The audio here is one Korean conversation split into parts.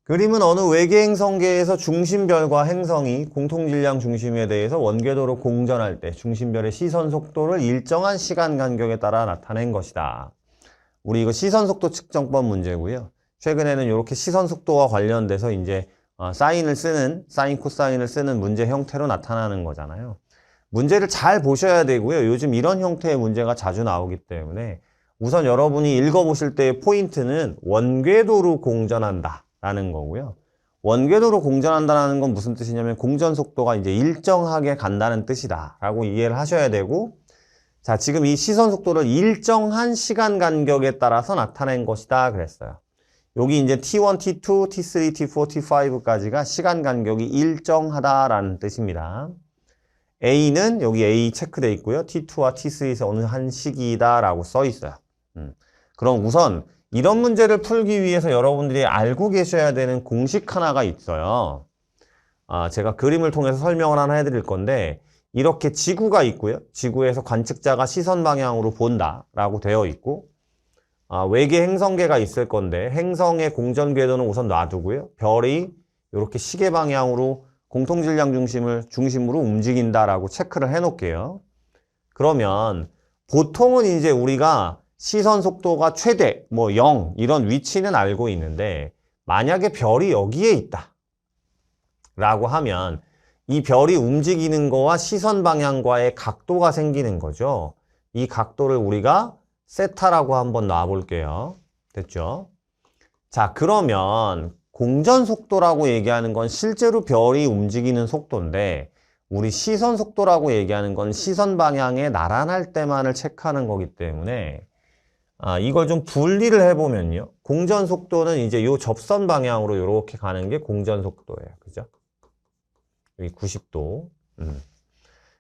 그림은 어느 외계 행성계에서 중심별과 행성이 공통질량 중심에 대해서 원궤도로 공전할 때 중심별의 시선 속도를 일정한 시간 간격에 따라 나타낸 것이다. 우리 이거 시선 속도 측정법 문제고요. 최근에는 이렇게 시선 속도와 관련돼서 이제 사인, 코사인을 쓰는 문제 형태로 나타나는 거잖아요. 문제를 잘 보셔야 되고요. 요즘 이런 형태의 문제가 자주 나오기 때문에 우선 여러분이 읽어보실 때의 포인트는 원궤도로 공전한다 라는 거고요. 원궤도로 공전한다는 건 무슨 뜻이냐면 공전 속도가 이제 일정하게 간다는 뜻이다 라고 이해를 하셔야 되고, 자, 지금 이 시선 속도를 일정한 시간 간격에 따라서 나타낸 것이다 그랬어요. 여기 이제 T1, T2, T3, T4, T5까지가 시간 간격이 일정하다라는 뜻입니다. A는 여기 A 체크되어 있고요. T2와 T3에서 어느 한 시기다라고 써 있어요. 그럼 우선 이런 문제를 풀기 위해서 여러분들이 알고 계셔야 되는 공식 하나가 있어요. 제가 그림을 통해서 설명을 하나 해드릴 건데, 이렇게 지구가 있고요. 지구에서 관측자가 시선 방향으로 본다라고 되어 있고, 외계 행성계가 있을 건데 행성의 공전 궤도는 우선 놔두고요. 별이 이렇게 시계 방향으로 공통질량 중심으로 움직인다라고 체크를 해 놓을게요. 그러면 보통은 이제 우리가 시선 속도가 최대, 0 이런 위치는 알고 있는데, 만약에 별이 여기에 있다 라고 하면 이 별이 움직이는 거와 시선 방향과의 각도가 생기는 거죠. 이 각도를 우리가 세타라고 한번 놔볼게요. 됐죠? 자, 그러면 공전 속도라고 얘기하는 건 실제로 별이 움직이는 속도인데, 우리 시선 속도라고 얘기하는 건 시선 방향에 나란할 때만을 체크하는 거기 때문에 이걸 좀 분리를 해보면요. 공전 속도는 이제 요 접선 방향으로 이렇게 가는 게 공전 속도예요. 그죠? 여기 90도.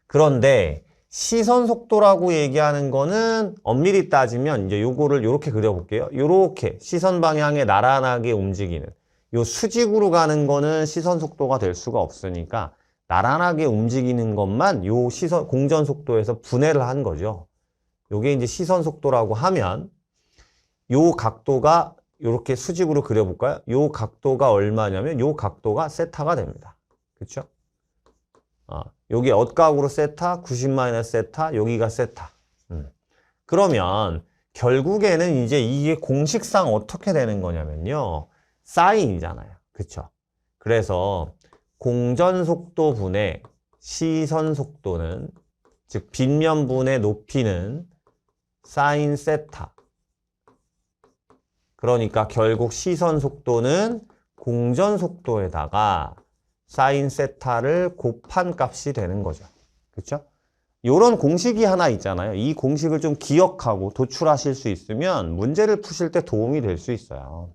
그런데 시선 속도라고 얘기하는 거는 엄밀히 따지면 이제 요거를 요렇게 그려볼게요. 요렇게 시선 방향에 나란하게 움직이는 요 수직으로 가는 거는 시선 속도가 될 수가 없으니까 나란하게 움직이는 것만 요 시선 공전 속도에서 분해를 한 거죠. 요게 이제 시선 속도라고 하면 요 각도가 요렇게 수직으로 그려볼까요? 요 각도가 얼마냐면 요 각도가 세타가 됩니다. 그렇죠? 여기 엇각으로 세타, 90 세타, 여기가 세타. 그러면 결국에는 이제 이게 공식상 어떻게 되는 거냐면요. 사인이잖아요. 그쵸? 그래서 공전 속도 분의 시선 속도는, 즉 빗면분의 높이는 사인 세타. 그러니까 결국 시선 속도는 공전 속도에다가 사인 세타를 곱한 값이 되는 거죠. 그렇죠? 이런 공식이 하나 있잖아요. 이 공식을 좀 기억하고 도출하실 수 있으면 문제를 푸실 때 도움이 될 수 있어요.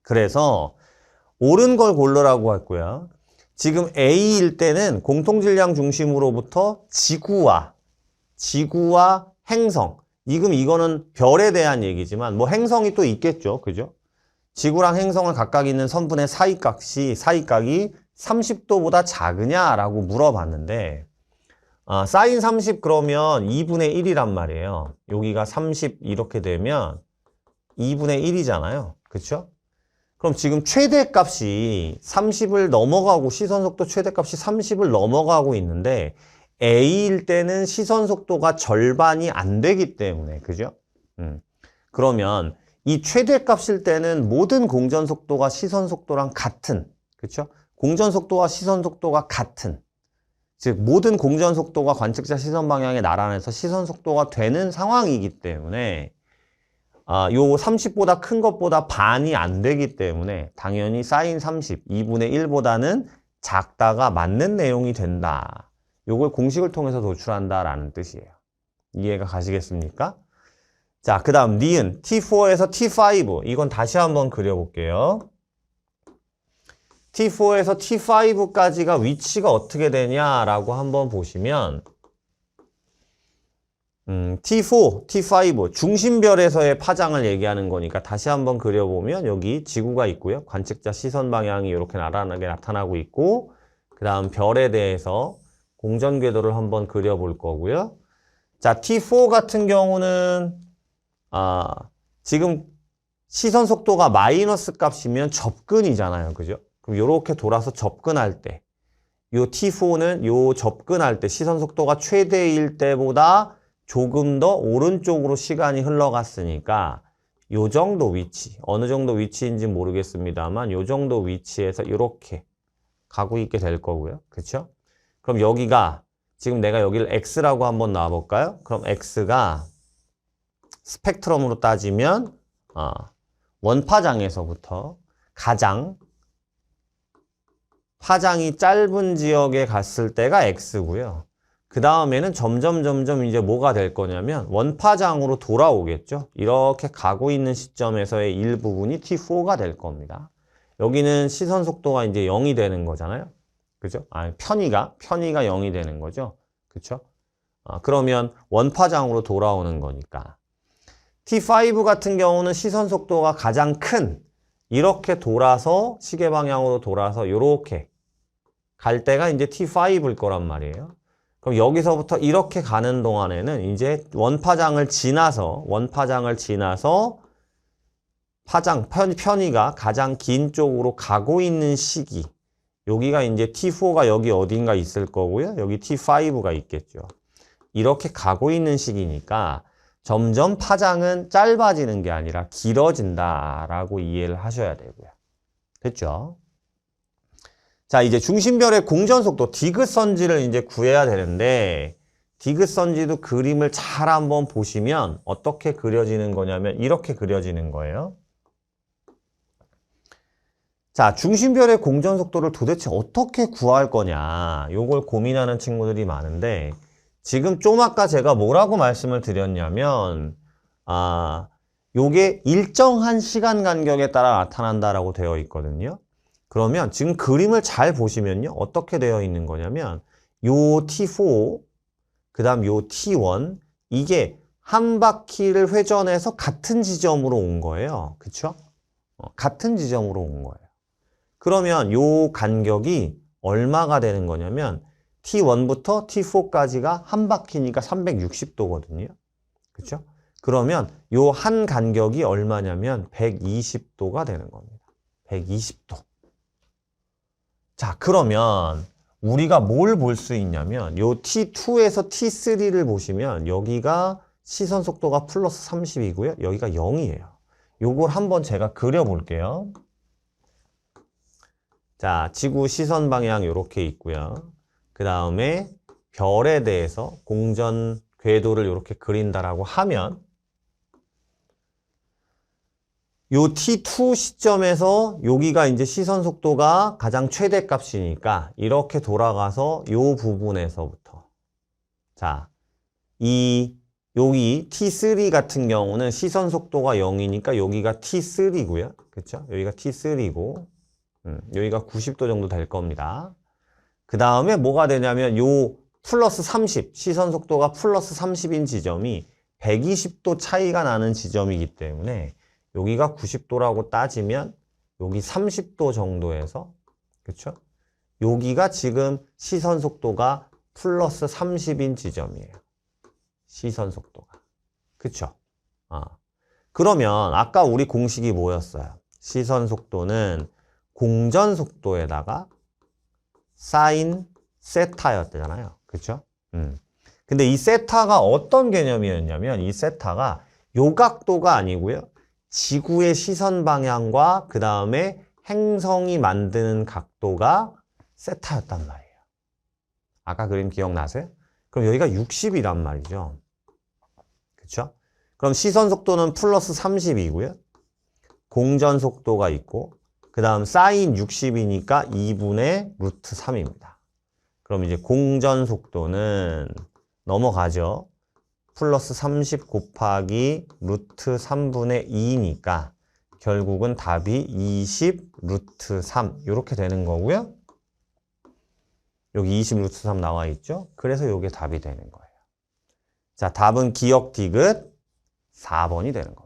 그래서 옳은 걸 고르라고 했고요. 지금 A일 때는 공통질량 중심으로부터 지구와 행성, 지금 이거는 별에 대한 얘기지만 행성이 또 있겠죠. 그죠? 지구랑 행성을 각각 있는 선분의 사이각이 30도보다 작으냐라고 물어봤는데, 사인 30 그러면 2분의 1이란 말이에요. 여기가 30 이렇게 되면 2분의 1이잖아요. 그쵸? 그럼 지금 최대값이 30을 넘어가고, 시선속도 최대값이 30을 넘어가고 있는데 A일 때는 시선속도가 절반이 안 되기 때문에, 그죠? 그러면 이 최대값일 때는 모든 공전속도가 시선속도랑 같은, 그쵸? 공전속도와 시선속도가 같은, 즉 모든 공전속도가 관측자 시선 방향에 나란해서 시선속도가 되는 상황이기 때문에 요 30보다 큰 것보다 반이 안 되기 때문에 당연히 사인 30, 2분의 1보다는 작다가 맞는 내용이 된다. 요걸 공식을 통해서 도출한다라는 뜻이에요. 이해가 가시겠습니까? 자, 그 다음 니은 T4에서 T5, 이건 다시 한번 그려볼게요. T4에서 T5까지가 위치가 어떻게 되냐라고 한번 보시면 T4, T5 중심별에서의 파장을 얘기하는 거니까 다시 한번 그려보면 여기 지구가 있고요. 관측자 시선 방향이 이렇게 나란하게 나타나고 있고, 그 다음 별에 대해서 공전 궤도를 한번 그려볼 거고요. 자, T4 같은 경우는 지금 시선 속도가 마이너스 값이면 접근이잖아요. 그죠? 그럼 요렇게 돌아서 접근할 때, 요 T4는 요 접근할 때 시선 속도가 최대일 때보다 조금 더 오른쪽으로 시간이 흘러갔으니까 요 정도 위치, 어느 정도 위치인지 모르겠습니다만 요 정도 위치에서 이렇게 가고 있게 될 거고요. 그렇죠? 그럼 여기가 지금 내가 여기를 X라고 한번 놔볼까요? 그럼 X가 스펙트럼으로 따지면 원파장에서부터 가장 파장이 짧은 지역에 갔을 때가 X고요. 그 다음에는 점점 이제 뭐가 될 거냐면 원파장으로 돌아오겠죠. 이렇게 가고 있는 시점에서의 일부분이 T4가 될 겁니다. 여기는 시선 속도가 이제 0이 되는 거잖아요. 그죠? 편의가 0이 되는 거죠. 그쵸? 그러면 원파장으로 돌아오는 거니까. T5 같은 경우는 시선 속도가 가장 큰 이렇게 돌아서 시계 방향으로 돌아서 이렇게 갈 때가 이제 T5일 거란 말이에요. 그럼 여기서부터 이렇게 가는 동안에는 이제 원파장을 지나서 편의가 가장 긴 쪽으로 가고 있는 시기. 여기가 이제 T4가 여기 어딘가 있을 거고요. 여기 T5가 있겠죠. 이렇게 가고 있는 시기니까 점점 파장은 짧아지는 게 아니라 길어진다라고 이해를 하셔야 되고요. 됐죠? 자, 이제 중심별의 공전속도 디귿선지를 이제 구해야 되는데 디귿선지도 그림을 잘 한번 보시면 어떻게 그려지는 거냐면 이렇게 그려지는 거예요. 자, 중심별의 공전속도를 도대체 어떻게 구할 거냐 요걸 고민하는 친구들이 많은데 지금 좀 아까 제가 뭐라고 말씀을 드렸냐면 요게 일정한 시간 간격에 따라 나타난다라고 되어 있거든요. 그러면 지금 그림을 잘 보시면요. 어떻게 되어 있는 거냐면 요 T4 그 다음 요 T1 이게 한 바퀴를 회전해서 같은 지점으로 온 거예요. 그쵸? 같은 지점으로 온 거예요. 그러면 요 간격이 얼마가 되는 거냐면 T1부터 T4까지가 한 바퀴니까 360도거든요. 그렇죠? 그러면 요 한 간격이 얼마냐면 120도가 되는 겁니다. 120도. 자, 그러면 우리가 뭘 볼 수 있냐면 요 T2에서 T3를 보시면 여기가 시선 속도가 플러스 30이고요. 여기가 0이에요. 요걸 한번 제가 그려볼게요. 자, 지구 시선 방향 이렇게 있고요. 그 다음에 별에 대해서 공전 궤도를 이렇게 그린다라고 하면 요 T2 시점에서 여기가 이제 시선 속도가 가장 최대값이니까 이렇게 돌아가서 요 부분에서부터 자, 여기 T3 같은 경우는 시선 속도가 0이니까 여기가 T3고요. 그렇죠? 여기가 T3고 여기가 90도 정도 될 겁니다. 그 다음에 뭐가 되냐면 요 플러스 30 시선 속도가 플러스 30인 지점이 120도 차이가 나는 지점이기 때문에 여기가 90도라고 따지면 여기 30도 정도에서 그쵸? 여기가 지금 시선 속도가 플러스 30인 지점이에요. 시선 속도가. 그쵸? 그러면 아까 우리 공식이 뭐였어요? 시선 속도는 공전 속도에다가 사인 세타였잖아요. 그쵸? 근데 이 세타가 어떤 개념이었냐면 이 세타가 요 각도가 아니고요. 지구의 시선 방향과 그 다음에 행성이 만드는 각도가 세타였단 말이에요. 아까 그림 기억나세요? 그럼 여기가 60이란 말이죠. 그쵸? 그럼 시선 속도는 플러스 30이고요. 공전 속도가 있고 그 다음 사인 60이니까 2분의 루트 3입니다. 그럼 이제 공전 속도는 넘어가죠. 플러스 30 곱하기 루트 3분의 2니까 결국은 답이 20 루트 3 이렇게 되는 거고요. 여기 20 루트 3 나와 있죠. 그래서 이게 답이 되는 거예요. 자, 답은 기억 디귿 4번이 되는 겁니다.